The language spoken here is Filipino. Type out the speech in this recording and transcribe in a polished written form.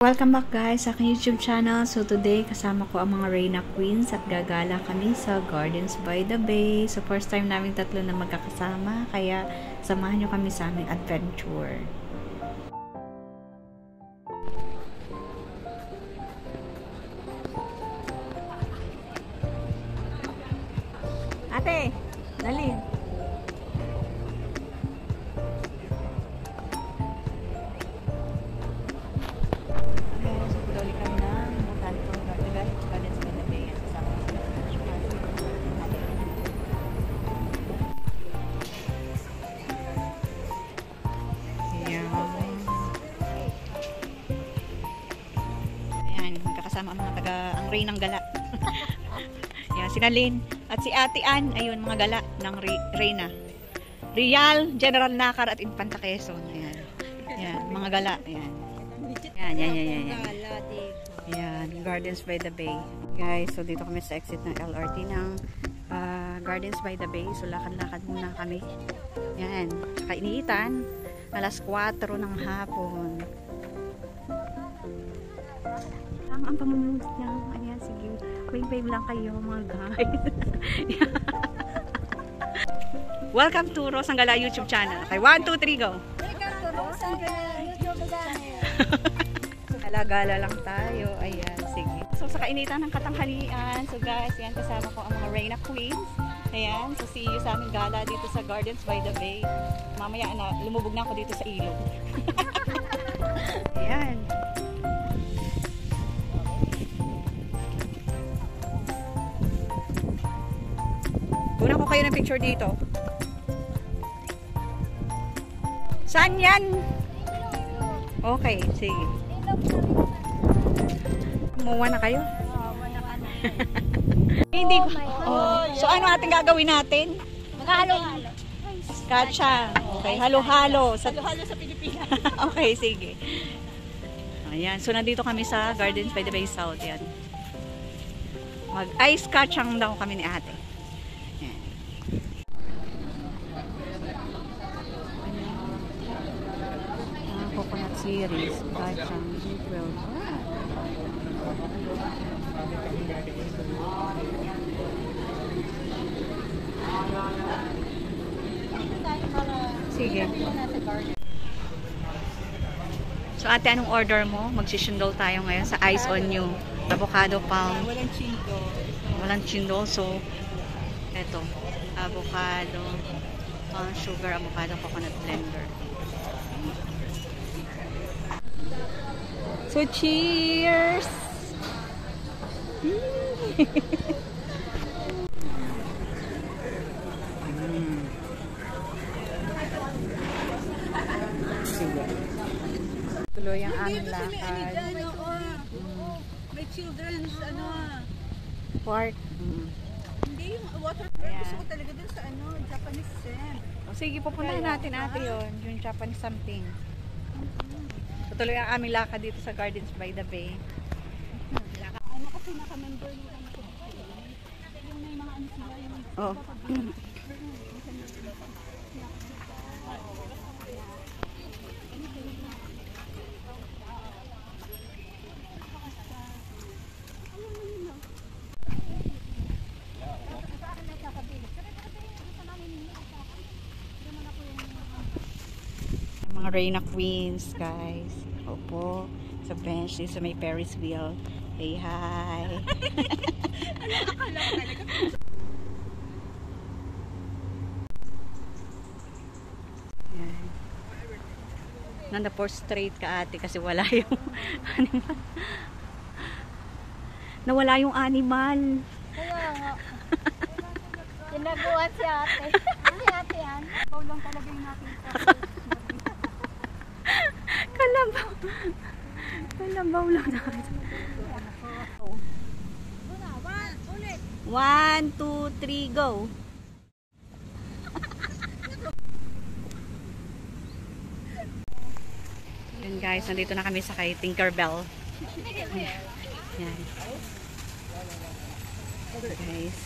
Welcome back guys sa aking YouTube channel. So today kasama ko ang mga Reyna Queens at gagala kami sa Gardens by the Bay. So first time namin tatlo na magkakasama, kaya samahan nyo kami sa aming adventure. Ate, dali. Kasama ang mga taga ang Reynang Gala. Yan, si Nalin at si Ate Ann, ayun mga gala ng Reyna. Real, General Nakar at Infanta Quezon. Ayan. Yan, mga gala. Ayan. Yan. Yan, Gardens by the Bay. Guys, so dito kami sa exit ng LRT ng Gardens by the Bay. So lakad-lakad muna kami. Yan, tsaka iniitan. Alas 4 ng hapon. Ang pamumulit niya. Ayan, sige. Wave lang kayo mga guys. Welcome to Rosang Gala YouTube channel. Okay, 1, 2, 3, go! Welcome to Rosang Gala YouTube channel. Gala-gala lang tayo. Ayan, sige. So, sa kainitan ng katanghalian. So, guys, ayan, kasama ko ang mga Reyna Queens. Ayan, so see you sa aming gala dito sa Gardens by the Bay. Mamaya na, lumubog na ako dito sa ilog. Ayan. Una ko kayo ng picture dito. Saan yan? Okay, sige. Kumuha na kayo? Hindi ko. Oh. So ano ating gagawin natin? Halo-halo. Katsa. Okay, halo-halo. Halo-halo sa Pilipinas. Okay, sige. Ayan, so nandito kami sa Gardens by the Bay South. Yan. Mag-ice kachang daw kami ni ate. Coconut series, kachang, G12. Sige. So ate, anong order mo? Magsisundol tayo ngayon sa ice on you. Avocado palm. Walang chindol. Walang chindol. So, eto. Avocado, palm sugar, avocado, coconut blender. So, cheers! Tuloy ang aming lakad. May children's Park. Hindi yung water park. Gusto ko talaga dun sa Japanese zen. O, sige, pupuntahan natin ate yun. Yung Japanese something. Tuloy ang aming lakad dito sa Gardens by the Bay. Ano kasi naka-member nila yung may mga ano sila yung Oh. Mga Reyna Queens, guys. Opo, sa bench sa may Ferris wheel. Say hi. Yan. Nanda for straight ka ate kasi wala yung animal. Nawala yung animal. kaya nga tinaguan si ate. Si ate yan. Ikaw lang talaga yung nakita. Kalabaw. Kalabaw lang nakita. 1, 2, 3, go. Yun guys, nandito na kami sa kay Tinkerbell. Yan. Guys.